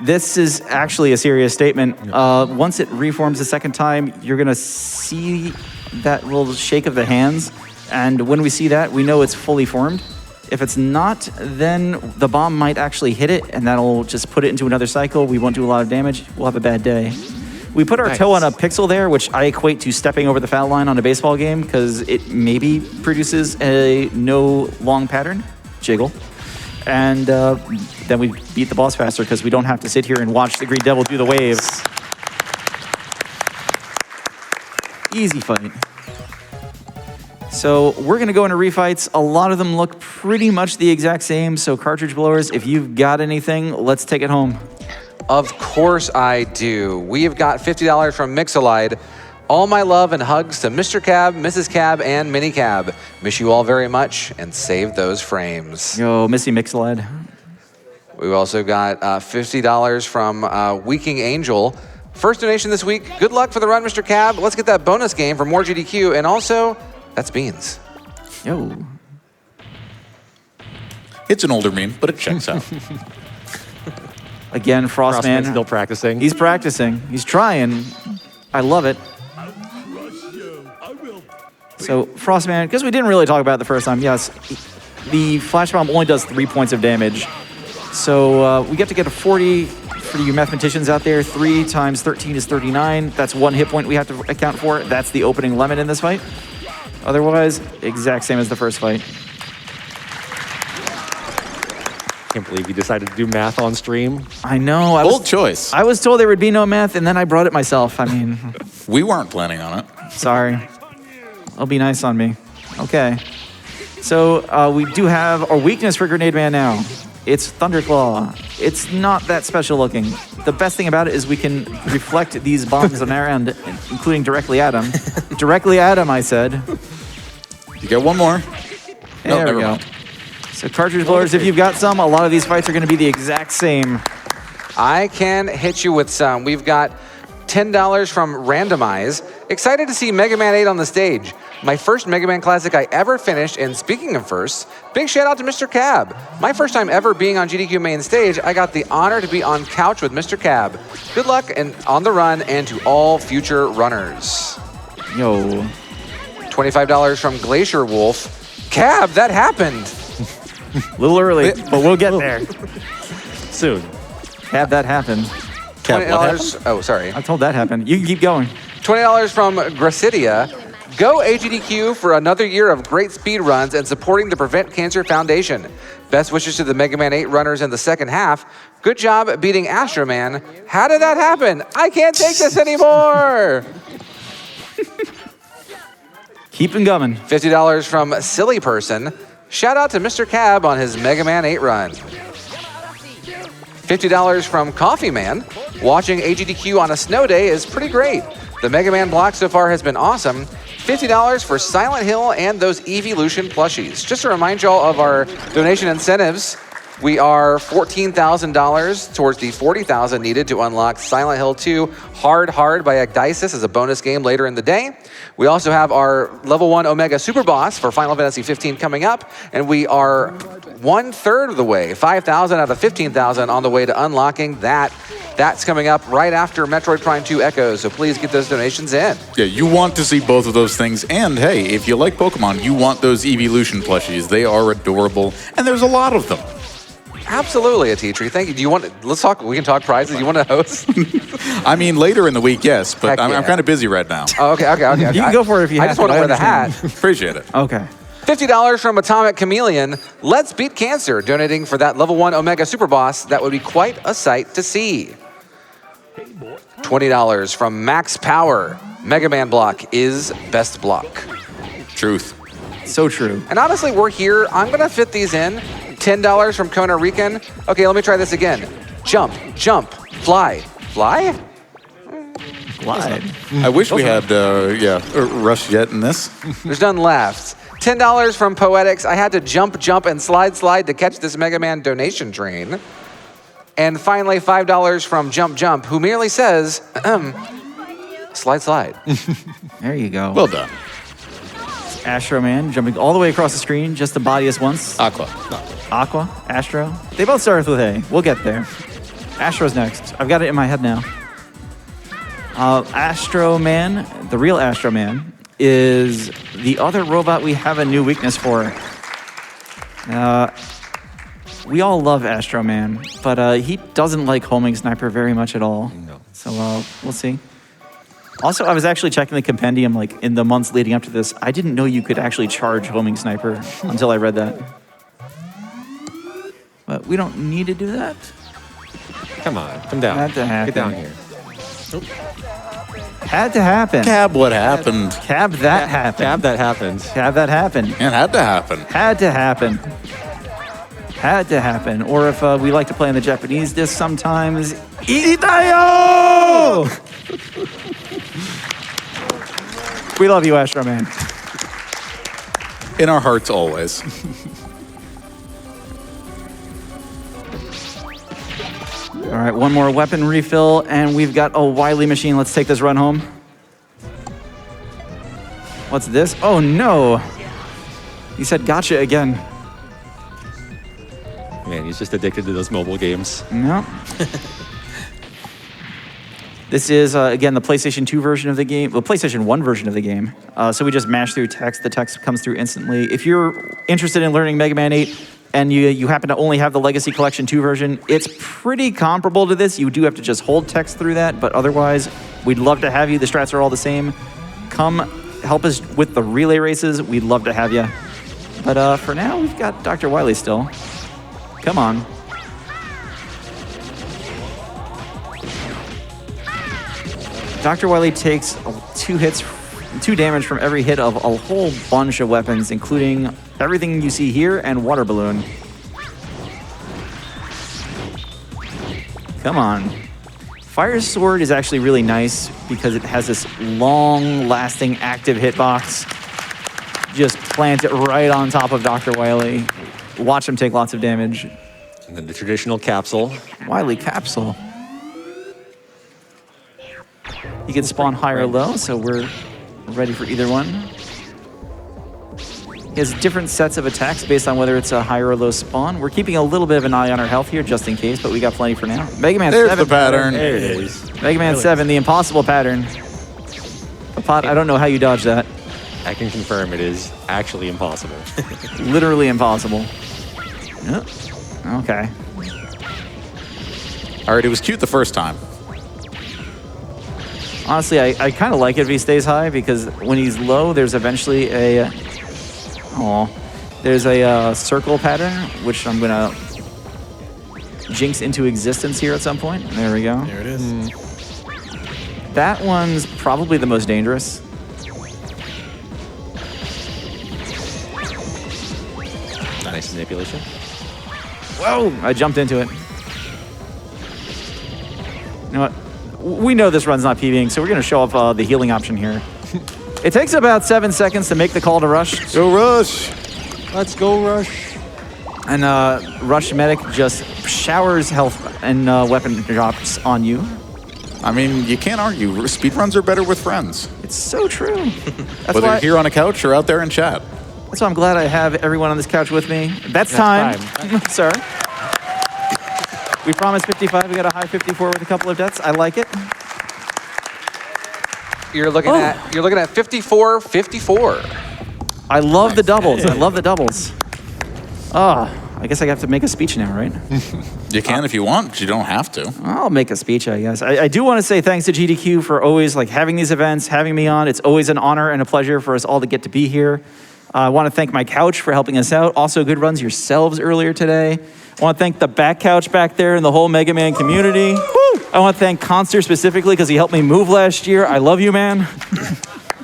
This is actually a serious statement. Once it reforms the second time, you're gonna see that little shake of the hands, and when we see that, we know it's fully formed. If it's not, then the bomb might actually hit it, and that'll just put it into another cycle. We won't do a lot of damage. We'll have a bad day. We put our toe on a pixel there, which I equate to stepping over the foul line on a baseball game, because it maybe produces a no long pattern, jiggle. And then we beat the boss faster, because we don't have to sit here and watch the Green Devil do the waves. Easy fight. So we're going to go into refights. A lot of them look pretty much the exact same. So cartridge blowers, if you've got anything, let's take it home. Of course I do. We have got $50 from Mixalide. All my love and hugs to Mr. Cab, Mrs. Cab, and Mini Cab. Miss you all very much, and save those frames. Yo, Missy Mixalad. We've also got $50 from Weaking Angel. First donation this week. Good luck for the run, Mr. Cab. Let's get that bonus game for more GDQ, and also, that's Beans. Yo. It's an older meme, but it checks out. Again, Frostman. Still practicing. He's practicing. He's trying. I love it. So Frostman, because we didn't really talk about it the first time, yes, the flash bomb only does 3 points of damage. So we get to get a 40 for you mathematicians out there. 3 times 13 is 39. That's 1 hit point we have to account for. That's the opening lemon in this fight. Otherwise, exact same as the first fight. Can't believe you decided to do math on stream. I know. Bold choice. I was told there would be no math, and then I brought it myself. I mean, We weren't planning on it. sorry. It'll be nice on me. Okay. So we do have our weakness for Grenade Man now. It's Thunderclaw. It's not that special looking. The best thing about it is we can reflect these bombs on our end, including directly at him. Directly at him, I said. You get one more. No, There we never go. mind. So cartridge blowers, if you've got some, a lot of these fights are going to be the exact same. I can hit you with some. We've got $10 from Randomize. Excited to see Mega Man 8 on the stage. My first Mega Man Classic I ever finished, and speaking of firsts, big shout out to MrCab. My first time ever being on GDQ main stage, I got the honor to be on couch with MrCab. Good luck and on the run, and to all future runners. Yo. $25 from Glacier Wolf. Cab, that happened. A little early, but we'll get there. Soon. Have that happen. Cap, what happened? $20. Oh, sorry. I told that happened. You can keep going. $20 from Gracidia. Go AGDQ for another year of great speed runs and supporting the Prevent Cancer Foundation. Best wishes to the Mega Man 8 runners in the second half. Good job beating Astro Man. How did that happen? I can't take this anymore. Keep 'em coming. $50 from Silly Person. Shout out to MrCab on his Mega Man 8 run. $50 from Coffee Man. Watching AGDQ on a snow day is pretty great. The Mega Man block so far has been awesome. $50 for Silent Hill and those Evolution plushies. Just to remind y'all of our donation incentives, we are $14,000 towards the $40,000 needed to unlock Silent Hill 2 Hard by Ecdysis as a bonus game later in the day. We also have our level 1 Omega Super Boss for Final Fantasy 15 coming up, and we are 1/3 of the way, 5,000 out of 15,000 on the way to unlocking that. That's coming up right after Metroid Prime 2 Echoes, so please get those donations in. Yeah, you want to see both of those things. And hey, if you like Pokemon, you want those Evolution plushies. They are adorable, and there's a lot of them. Absolutely, ateatree. Thank you. Do you want? Let's talk. We can talk prizes. Do you want to host? I mean, later in the week, yes, but Heck I'm yeah. kind of busy right now. Oh, okay. You can go for it if you I have just to, want to I wear the hat. understand. Appreciate it. Okay. $50 from Atomic Chameleon. Let's beat cancer. Donating for that level 1 Omega Super Boss. That would be quite a sight to see. $20 from Max Power. Mega Man block is best block. Truth. So true. And honestly, we're here. I'm going to fit these in. $10 from Kona Rican. Okay, let me try this again. Jump, jump, fly. Fly? Glide. I wish we had, Rush Jet in this. There's none left. $10 from Poetics. I had to jump, and slide to catch this Mega Man donation train. And finally, $5 from Jump, who merely says, slide. There you go. Well done. Astro Man jumping all the way across the screen just to body us once. Aqua. Aqua, Astro. They both start with A. We'll get there. Astro's next. I've got it in my head now. Astro Man, the real Astro Man, is the other robot we have a new weakness for. We all love Astro Man, but he doesn't like homing sniper very much at all. No. So we'll see. Also, I was actually checking the compendium like in the months leading up to this. I didn't know you could actually charge homing sniper until I read that. But we don't need to do that. Come on, come down. Had to happen. Get down here. Had to happen. Cab, what happened? Cab that happened. Cab, that happened. Cab that happened. It had to happen. Had to happen. Had to happen. Or if we like to play on the Japanese disc sometimes, Itayo! We love you, Astro Man. In our hearts always. All right, one more weapon refill, and we've got a Wily machine. Let's take this run home. What's this? Oh, no. He said gotcha again. Man, he's just addicted to those mobile games. No. This is, again, the PlayStation 2 version of the game, the PlayStation 1 version of the game. So we just mash through text. The text comes through instantly. If you're interested in learning Mega Man 8 and you happen to only have the Legacy Collection 2 version, it's pretty comparable to this. You do have to just hold text through that, but otherwise, we'd love to have you. The strats are all the same. Come help us with the relay races. We'd love to have you. But for now, we've got Dr. Wily still. Come on. Dr. Wily takes 2 damage from every hit of a whole bunch of weapons, including everything you see here and Water Balloon. Come on. Fire Sword is actually really nice because it has this long-lasting active hitbox. Just plant it right on top of Dr. Wily. Watch him take lots of damage. And then the traditional capsule. Wily Capsule. You can spawn high or low, so we're ready for either one. He has different sets of attacks based on whether it's a high or low spawn. We're keeping a little bit of an eye on our health here just in case, but we got plenty for now. Mega Man There's 7. the pattern. There it is. Mega Man 7, the impossible pattern. Pot, I don't know how you dodge that. I can confirm it is actually impossible. Literally impossible. Yep. Okay. All right, it was cute the first time. Honestly, I kind of like it if he stays high because when he's low, there's eventually a... there's a circle pattern, which I'm going to jinx into existence here at some point. There we go. There it is. That one's probably the most dangerous. Nice manipulation. Whoa! I jumped into it. You know what? We know this run's not PBing, so we're going to show off the healing option here. It takes about 7 seconds to make the call to rush. Go Rush! Let's go, Rush. And Rush Medic just showers health and weapon drops on you. I mean, you can't argue. Speedruns are better with friends. It's so true. That's Whether why, you're here on a couch or out there in chat. that's why I'm glad I have everyone on this couch with me. That's time. Sir. We promised 55. We got a high 54 with a couple of deaths. I like it. You're looking at 54-54. I love the doubles. I love the doubles. I guess I have to make a speech now, right? You can if you want, but you don't have to. I'll make a speech, I guess. I do want to say thanks to GDQ for always having these events, having me on. It's always an honor and a pleasure for us all to get to be here. I want to thank my couch for helping us out. Also, good runs yourselves earlier today. I want to thank the back couch back there and the whole Mega Man community. Woo! I want to thank Conster specifically because he helped me move last year. I love you, man.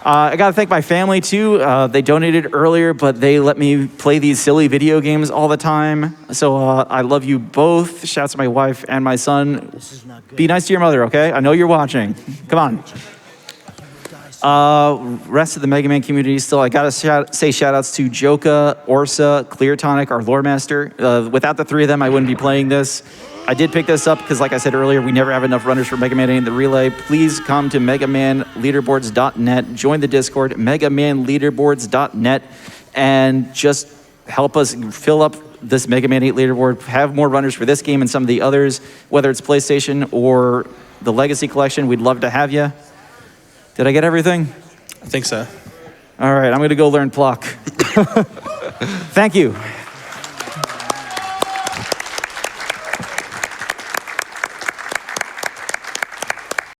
I got to thank my family, too. They donated earlier, but they let me play these silly video games all the time. So I love you both. Shouts to my wife and my son. Be nice to your mother, okay? I know you're watching. Come on. Rest of the Mega Man community still, I gotta say shout outs to Joka, Orsa, Clear Tonic, our lore master. Without the three of them, I wouldn't be playing this. I did pick this up because, like I said earlier, we never have enough runners for Mega Man 8 in the relay. Please come to megamanleaderboards.net, join the Discord, megamanleaderboards.net, and just help us fill up this Mega Man 8 leaderboard, have more runners for this game and some of the others, whether it's PlayStation or the Legacy Collection. We'd love to have you. Did I get everything? I think so. All right, I'm going to go learn Pluck. Thank you.